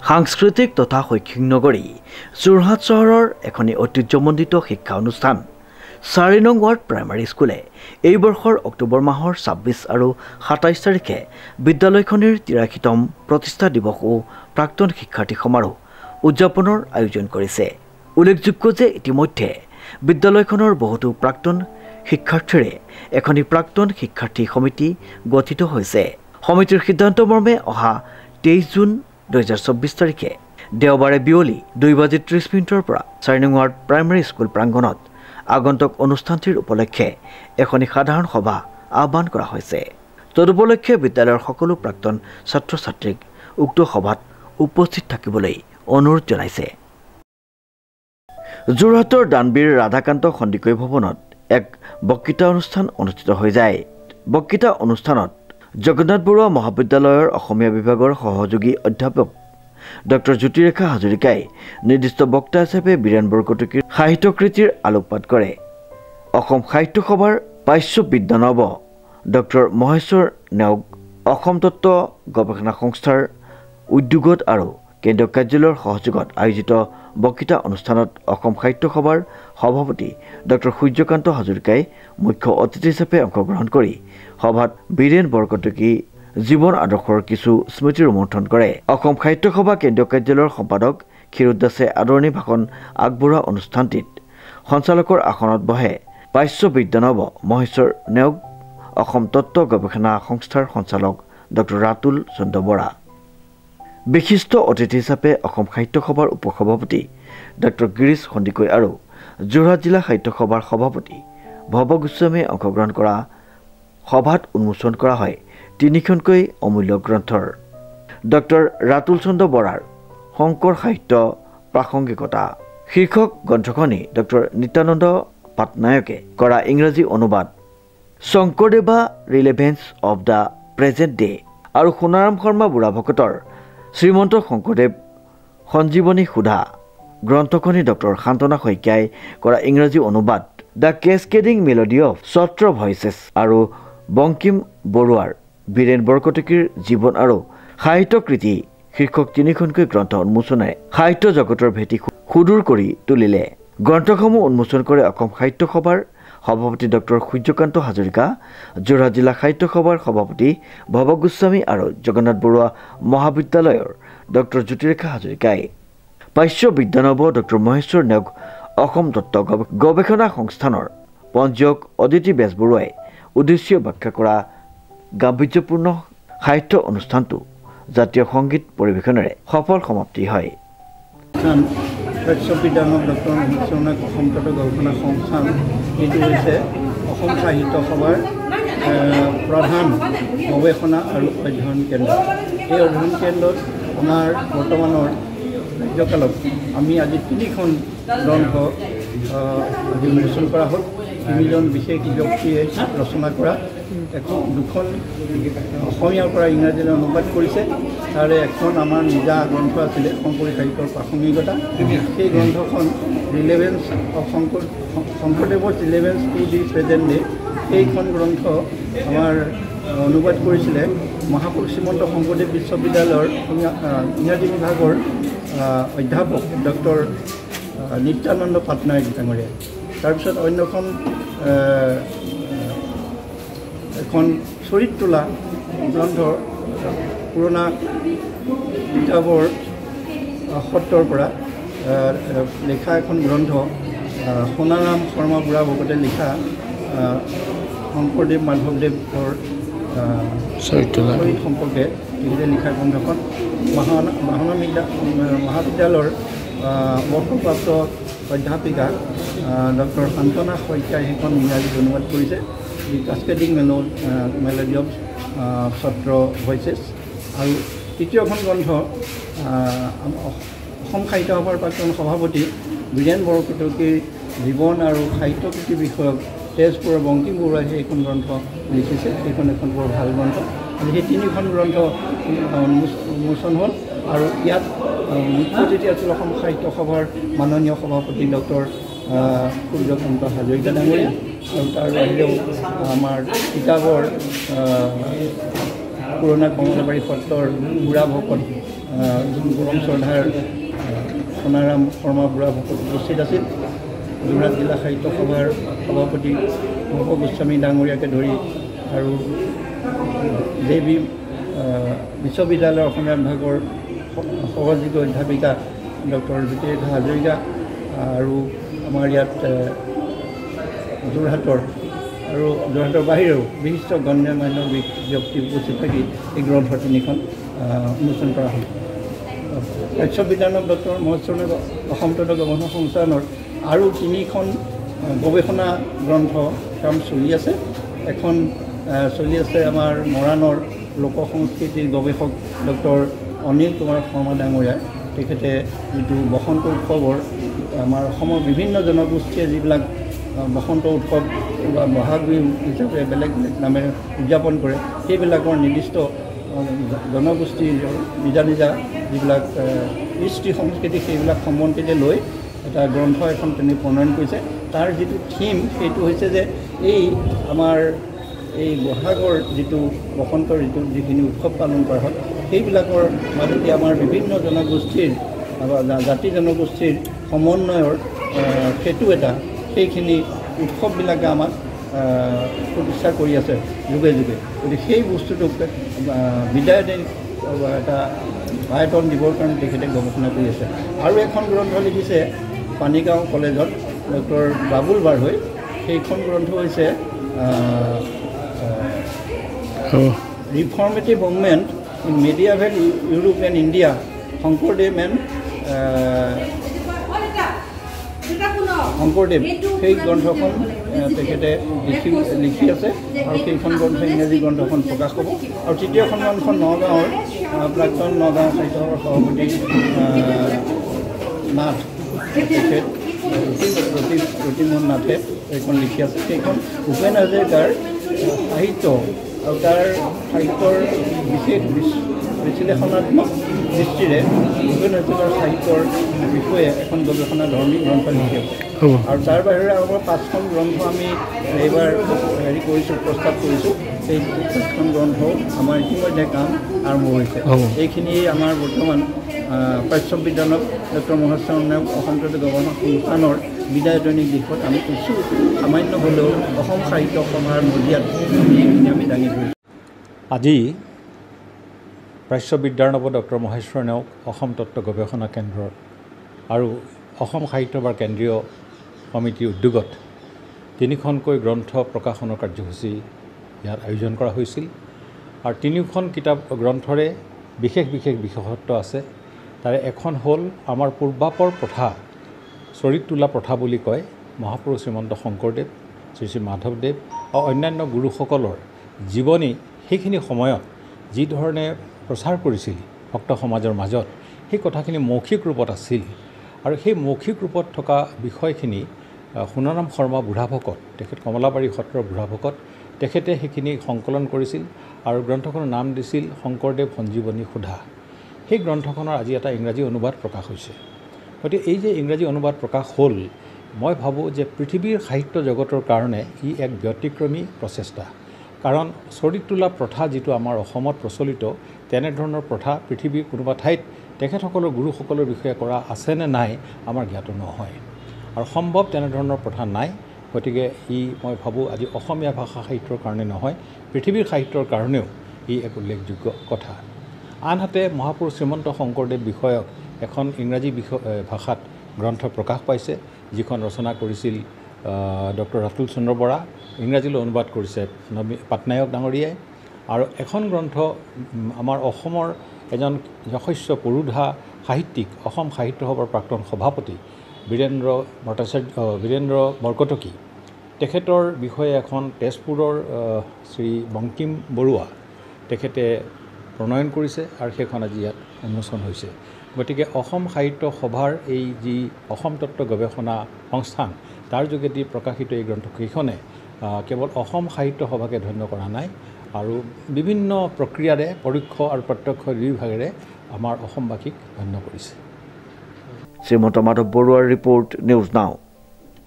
সাংস্কৃতিক তথা শৈক্ষিক নগৰী যোৰহাট চহৰৰ এখন ঐতিহ্যমণ্ডিত শিক্ষা অনুষ্ঠান 4 নং ৱাৰ্ড প্ৰাইমাৰী স্কুলে এই বৰ্ষৰ অক্টোবৰ মাহৰ 26 আৰু 27 তাৰিখে বিদ্যালয়খনৰ 83তম প্ৰতিষ্ঠা দিৱস ও প্ৰাক্তন শিক্ষাৰ্থী সমাৰোহ উদযাপনৰ আয়োজন কৰিছে। উল্লেখযোগ্য যে ইতিমধ্যে বিদ্যালয়খনৰ বহুতো প্ৰাক্তন শিক্ষাৰ্থীৰে এখন প্ৰাক্তন শিক্ষাৰ্থী সমিতি গঠিত হৈছে। সমিতিৰ সিদ্ধান্ত মৰ্মে অহা 23 জুন 2024 তাৰিখে দেওবাৰে বিয়লি 2:30 পৰা 4 নং ৱাৰ্ড প্ৰাইমাৰী স্কুল প্ৰাংগণত আগন্তুক অনুষ্ঠানটিৰ উপলক্ষে এখন সাধাৰণ সভা আহ্বান কৰা হৈছে। তদুপলক্ষে বিদ্যালয়ৰ সকলো প্ৰাক্তন ছাত্ৰ ছাত্ৰীক উক্ত সভাত উপস্থিত থাকিবলৈ অনুৰোধ জনাইছে। যোৰহাটৰ দানবীৰ ৰাধাকান্ত সন্দিকৈ ভৱনত এক বক্তৃতা অনুষ্ঠান অনুষ্ঠিত হৈ যায়। বক্তৃতা অনুষ্ঠানত জগন্নাথ বৰুৱা মহাবিদ্যালয়ৰ অসমীয়া বিভাগৰ সহযোগী অধ্যাপক ডক্টৰ জ্যোতিৰেখা হাজৰিকাই নিৰ্দিষ্ট বক্তা হিচাপে বীৰেন বৰকটকীৰ সাহিত্যকৃতিৰ আলোকপাত কৰে। অসম সাহিত্য সভাৰ পাৰ্শ্ব বিদ্যানব ডক্টৰ মহেশ্বৰ নেওগ অসম তত্ত্ব গৱেষণা সংস্থাৰ উদ্যোগত আৰু কেন্দ্ৰীয় কাৰ্যালয়ৰ সহযোগত আয়োজিত বক্তৃতা অনুষ্ঠানত অসম সাহিত্য সভাৰ সভাপতি ডক্টৰ সূৰ্যকান্ত হাজৰিকাই মুখ্য অতিথি হিচাপে অংশগ্ৰহণ কৰি সভাত বীৰেন বৰকটকী জীৱন আদৰ্শৰ কিছু স্মৃতি ৰোমন্থন কৰে। অসম সাহিত্য সভা কেন্দ্ৰীয় কাৰ্যালয়ৰ সম্পাদক ক্ষীৰোদ দাসে আদৰণি ভাষণ আগবঢ়োৱা অনুষ্ঠানটিত সঞ্চালকৰ আসনত বহে পাৰ্শ্ব বিদ্যানব মহেশ্বৰ নেওগ, অসম তত্ত্ব গৱেষণা সংস্থাৰ সঞ্চালক ডক্টৰ ৰাতুল চন্দ্ৰ বৰা। বিশিষ্ট অতিথি হিচাপে অসম সাহিত্য সভাৰ উপসভাপতি ডক্টৰ গিৰীশ সন্দিকৈ আৰু যোৰহাট জিলা সাহিত্য সভাৰ সভাপতি ভৱ গোস্বামীয়ে অংশগ্ৰহণ কৰা সভাত উন্মোচন কৰা হয় 3খনকৈ অমূল্য গ্ৰন্থৰ ডক্টৰ ৰাতুল চন্দ্ৰ বৰাৰ শংকৰ সাহিত্য প্ৰাসংগিকতা শীৰ্ষক গ্ৰন্থখনি ডক্টৰ নিত্যানন্দ পাটনায়কে কৰা ইংৰাজী অনুবাদ, Sankardeva ৰিলেভেন্স of the present day আৰু সোণাৰাম শৰ্মা বুঢ়াভকতৰ শ্ৰীমন্ত শংকৰদেৱ সঞ্জীৱনী সুধা গ্ৰন্থখনি ডক্টৰ শান্তনা শইকীয়াই কৰা ইংৰাজী অনুবাদ, দ্য কেছকেডিং মেলোডি অফ সত্ৰ ভইচেছ আৰু বংকিম বৰুৱাৰ বীৰেন বৰকটকীৰ জীৱন আৰু সাহিত্যকৃতি শীৰ্ষক 3খনকৈ গ্ৰন্থ উন্মোচনেৰে সাহিত্য জগতৰ ভেটি সুদূৰ কৰি তুলিলে। গ্ৰন্থসমূহ উন্মোচন কৰে অসম সাহিত্য সভাৰ সভাপতি ডক্টৰ সূৰ্যকান্ত হাজৰিকা, যোৰহাট জিলা সাহিত্য সভাৰ সভাপতি ভৱ গোস্বামী আৰু জগন্নাথ বৰুৱা মহাবিদ্যালয়ৰ ডক্টৰ জ্যোতিৰেখা হাজৰিকাই। পাৰ্শ্ব বিদ্যানব ডক্টৰ মহেশ্বৰ নেওগ অসম তত্ত্ব গৱেষণা সংস্থানৰ পঞ্জীয়ক অদিতি বেজবৰুৱাই উদ্দেশ্য ব্যাখ্যা কৰা গাম্ভীৰ্যপূৰ্ণ সাহিত্য অনুষ্ঠানটো জাতীয় সংগীত পৰিৱেশনেৰে সফল সমাপ্তি হয়। পাৰ্শ্ব বিদ্যানব ডক্টৰ মহেশ্বৰ নেওগ অসম তত্ত্ব গৱেষণা সংস্থান এইটো হৈছে অসম সাহিত্য সভাৰ প্ৰধান গৱেষণা আৰু অধ্যয়ন কেন্দ্ৰ। এই অধ্যয়ন কেন্দ্ৰত আমাৰ বৰ্তমানৰ কাৰ্যকালত আমি আজি 3খন গ্ৰন্থ আজি উন্মোচন কৰা হ'ল। 3জন বিশেষ ব্যক্তিয়ে ৰচনা কৰা দুখন অসমীয়াৰ পৰা ইংৰাজীলৈ অনুবাদ কৰিছে। তাৰে এখন আমাৰ নিজা গ্ৰন্থ আছিলে শংকৰী সাহিত্যৰ প্ৰাসংগিকতা। সেই গ্ৰন্থখন ৰিলেভেন্স অফ শংকৰদেৱৰ ৰিলেভেন্স টু দি প্ৰেজেণ্ট ডে, সেইখন গ্ৰন্থ আমাৰ অনুবাদ কৰিছিলে মহাপুৰুষ শ্ৰীমন্ত শংকৰদেৱ বিশ্ববিদ্যালয়ৰ ইংৰাজী বিভাগৰ অধ্যাপক ডক্টৰ নিত্যানন্দ পাটনায়ক ডাঙৰীয়া। তাৰপিছত অন্যখন এখন চৰিত তোলা গ্ৰন্থ পুৰণা কিতাপৰ সত্ৰৰ পৰা লিখা এখন গ্ৰন্থ সোণাৰাম শৰ্মা বুঢ়াভকতে লিখা শংকৰদেৱ মাধৱদেৱৰ চৰিত সম্পৰ্কে তেখেতে লিখা গ্ৰন্থখন মহাবিদ্যালয়ৰ বৰ্ষপ্ৰাপ্ত অধ্যাপিকা ডক্টৰ শান্তনা শইকীয়াই সেইখন ইংৰাজীত অনুবাদ কৰিছে, দি কাস্কেডিং মেলোডি অফ সত্ৰ ভইচেছ। আৰু তৃতীয়খন গ্ৰন্থ অসম সাহিত্য সভাৰ প্ৰাক্তন সভাপতি বীৰেন বৰকটকীৰ জীৱন আৰু সাহিত্যকৃতি বিষয়ক তেজপুৰৰ বংকিম বৰুৱাই সেইখন গ্ৰন্থ লিখিছে। সেইখন এখন বৰ ভাল গ্ৰন্থ। সেই 3খন গ্ৰন্থ উন্মোচন হ'ল আৰু ইয়াত মুখ্য অতিথি আছিল অসম সাহিত্য সভাৰ মাননীয় সভাপতি ডক্টৰ সূৰ্যকান্ত হাজৰিকা ডাঙৰীয়া। আৰু তাৰ বাহিৰেও আমাৰ কিতাপৰ পুৰণা কমলাবাৰী সত্ৰৰ বুঢ়াভকত পৰম শ্ৰদ্ধাৰ সোণাৰাম শৰ্মা বুঢ়া ভকত উপস্থিত আছিল। যোৰহাট জিলা সাহিত্য সভাৰ সভাপতি ভৱ গোস্বামী ডাঙৰীয়াকে ধৰি আৰু দেৱী বিশ্ববিদ্যালয়ৰ অসমীয়া বিভাগৰ সহযোগী অধ্যাপিকা ডক্টৰ জ্যোতিৰেখা হাজৰিকা আৰু আমাৰ ইয়াত যোৰহাটৰ বাহিৰেও বিশিষ্ট গণ্যমান্য ব্যক্তি উপস্থিত থাকি এই গ্ৰন্থ তিনিখন অনুষ্ঠান কৰা হ'ল। প্ৰাচ্য বিদ্যানক ডক্টৰ মহেশ্বৰনাথ অসম তত্ত্ব গৱেষণা সংস্থানৰ আৰু তিনিখন গৱেষণা গ্ৰন্থ কাম চলি আছে। এখন চলি আছে আমাৰ মৰাণৰ লোক সংস্কৃতিৰ গৱেষক ডক্টৰ অনিল কুমাৰ শৰ্মা ডাঙৰীয়াই। তেখেতে যিটো বসন্ত উৎসৱৰ আমাৰ অসমৰ বিভিন্ন জনগোষ্ঠীয়ে যিবিলাক বসন্ত উৎসৱ বা বহাগ বিহু হিচাপে বেলেগ বেলেগ নামেৰে উদযাপন কৰে, সেইবিলাকৰ নিৰ্দিষ্ট জনগোষ্ঠীৰ নিজা নিজা যিবিলাক কৃষ্টি সংস্কৃতি সেইবিলাক সম্বন্ধিতে লৈ এটা গ্ৰন্থ এখন তিনি প্ৰণয়ন কৰিছে। তাৰ যিটো থিম সেইটো হৈছে যে এই আমাৰ এই বহাগৰ যিটো বসন্ত ঋতুত যিখিনি উৎসৱ পালন কৰা হয় সেইবিলাকৰ মাজতে আমাৰ বিভিন্ন জনগোষ্ঠীৰ জাতি জনগোষ্ঠীৰ সমন্বয়ৰ সেইটো এটা সেইখিনি উৎসৱবিলাকে আমাক প্ৰতিষ্ঠা কৰি আছে যুগে যুগে। গতিকে সেই বস্তুটোক বিদায় এটা আয়তন দিবৰ কাৰণে তেখেতে গৱেষণা কৰি আছে। আৰু এখন গ্ৰন্থ লিখিছে পানীগাঁও কলেজত ডক্টৰ বাবুল বাৰৈ। সেইখন গ্ৰন্থ হৈছে reformative movement in medieval Europe and India, Sankardev and Sankardev. সেই গ্ৰন্থখন তেখেতে লিখি আছে আৰু সেইখন গ্ৰন্থ ইংৰাজী গ্ৰন্থখন প্ৰকাশ হ'ব। আৰু তৃতীয়খন গ্ৰন্থ নগাঁৱৰ প্ৰাক্তন নগাঁও সাহিত্য সভাৰ সভাপতি নাথ তেখেত ৰতিমোহন নাথে সেইখন লিখি আছে। সেইখন ভূপেন হাজৰিকাৰ সাহিত্য আৰু তাৰ সাহিত্যৰ বিশেষ বিশ্লেষণাত্মক দৃষ্টিৰে ভূপেন হাজৰিকাৰ সাহিত্যৰ বিষয়ে এখন গৱেষণাধৰ্মী গ্ৰন্থ লিখি আছে। আৰু তাৰ বাহিৰে আমাৰ 5খন গ্ৰন্থ আমি এইবাৰ প্ৰস্তাৱ কৰিছোঁ। সেই 5খন গ্ৰন্থ আমাৰ ইতিমধ্যে কাম আৰম্ভ হৈছে। এইখিনি আমাৰ বৰ্তমান প্ৰাচ্য বিদ্যানক ডক্টৰ মহেশ্বৰনাথ অসম তত্ত্ব গৱেষণা সংস্থানৰ বিদায় দৈনিক দিশত আমি কিছু সামান্য হ'লেও অসম সাহিত্য সভাৰ মজিয়াত এইখিনি আমি দাঙি ধৰিছোঁ। আজি প্ৰাচ্য বিদ্যানৱ ডক্টৰ মহেশ্বৰ নেওগ অসম তত্ত্ব গৱেষণা কেন্দ্ৰৰ আৰু অসম সাহিত্য সভাৰ কেন্দ্ৰীয় সমিতিৰ উদ্যোগত 3খনকৈ গ্ৰন্থ প্ৰকাশনৰ কাৰ্যসূচী ইয়াত আয়োজন কৰা হৈছিল। আৰু 3খন কিতাপ গ্ৰন্থৰে বিশেষ বিশেষত্ব আছে। তাৰে এখন হ'ল আমাৰ পূৰ্বাপৰ প্ৰথা, চৰিত তোলা প্ৰথা বুলি কয়, মহাপুৰুষ শ্ৰীমন্ত শংকৰদেৱ, শ্ৰী শ্ৰী মাধৱদেৱ আৰু অন্যান্য গুৰুসকলৰ জীৱনী সেইখিনি সময়ত যিধৰণে প্ৰচাৰ কৰিছিল ভক্ত সমাজৰ মাজত, সেই কথাখিনি মৌখিক ৰূপত আছিল। আৰু সেই মৌখিক ৰূপত থকা বিষয়খিনি সোণাৰাম শৰ্মা বুঢ়া ভকত, তেখেত কমলাবাৰী সত্ৰৰ বুঢ়া ভকত, তেখেতে সেইখিনি সংকলন কৰিছিল আৰু গ্ৰন্থখনৰ নাম দিছিল শংকৰদেৱ সঞ্জীৱনী সুধা। সেই গ্ৰন্থখনৰ আজি এটা ইংৰাজী অনুবাদ প্ৰকাশ হৈছে। গতিকে এই যে ইংৰাজী অনুবাদ প্ৰকাশ হ'ল, মই ভাবোঁ যে পৃথিৱীৰ সাহিত্য জগতৰ কাৰণে ই এক ব্যতিক্ৰমী প্ৰচেষ্টা। কাৰণ চৰিত তোলা প্ৰথা যিটো আমাৰ অসমত প্ৰচলিত, তেনেধৰণৰ প্ৰথা পৃথিৱীৰ কোনোবা ঠাইত তেখেতসকলৰ গুৰুসকলৰ বিষয়ে কৰা আছেনে নাই আমাৰ জ্ঞাত নহয়। আৰু সম্ভৱ তেনেধৰণৰ প্ৰথা নাই। গতিকে মই ভাবোঁ আজি অসমীয়া ভাষা সাহিত্যৰ কাৰণে নহয়, পৃথিৱীৰ সাহিত্যৰ কাৰণেও ই এক উল্লেখযোগ্য কথা। আনহাতে মহাপুৰুষ শ্ৰীমন্ত শংকৰদেৱ বিষয়ক এখন ইংৰাজী ভাষাত গ্ৰন্থ প্ৰকাশ পাইছে, যিখন ৰচনা কৰিছিল ডক্টৰ ৰাতুল চন্দ্ৰ বৰা, ইংৰাজীলৈ অনুবাদ কৰিছে পাটনায়ক ডাঙৰীয়াই। আৰু এখন গ্ৰন্থ আমাৰ অসমৰ এজন যশস্য পুৰোধা সাহিত্যিক, অসম সাহিত্য সভাৰ প্ৰাক্তন সভাপতি বীৰেন্দ্ৰ বৰকটকী, তেখেতৰ বিষয়ে এখন তেজপুৰৰ শ্ৰী বংকিম বৰুৱা তেখেতে প্ৰণয়ন কৰিছে আৰু সেইখন আজি ইয়াত উন্মোচন হৈছে। গতিকে অসম সাহিত্য সভাৰ এই যি অসম তত্ত্ব গৱেষণা সংস্থান, তাৰ যোগেদি প্ৰকাশিত এই গ্ৰন্থকেইখনে কেৱল অসম সাহিত্য সভাকে ধন্য কৰা নাই, আৰু বিভিন্ন প্ৰক্ৰিয়াৰে পৰোক্ষ আৰু প্ৰত্যক্ষ দুয়োভাগেৰে আমাৰ অসমবাসীক ধন্য কৰিছে। শ্ৰীমন্ত মাধৱ বৰুৱাৰ ৰিপৰ্ট, নিউজ নাও।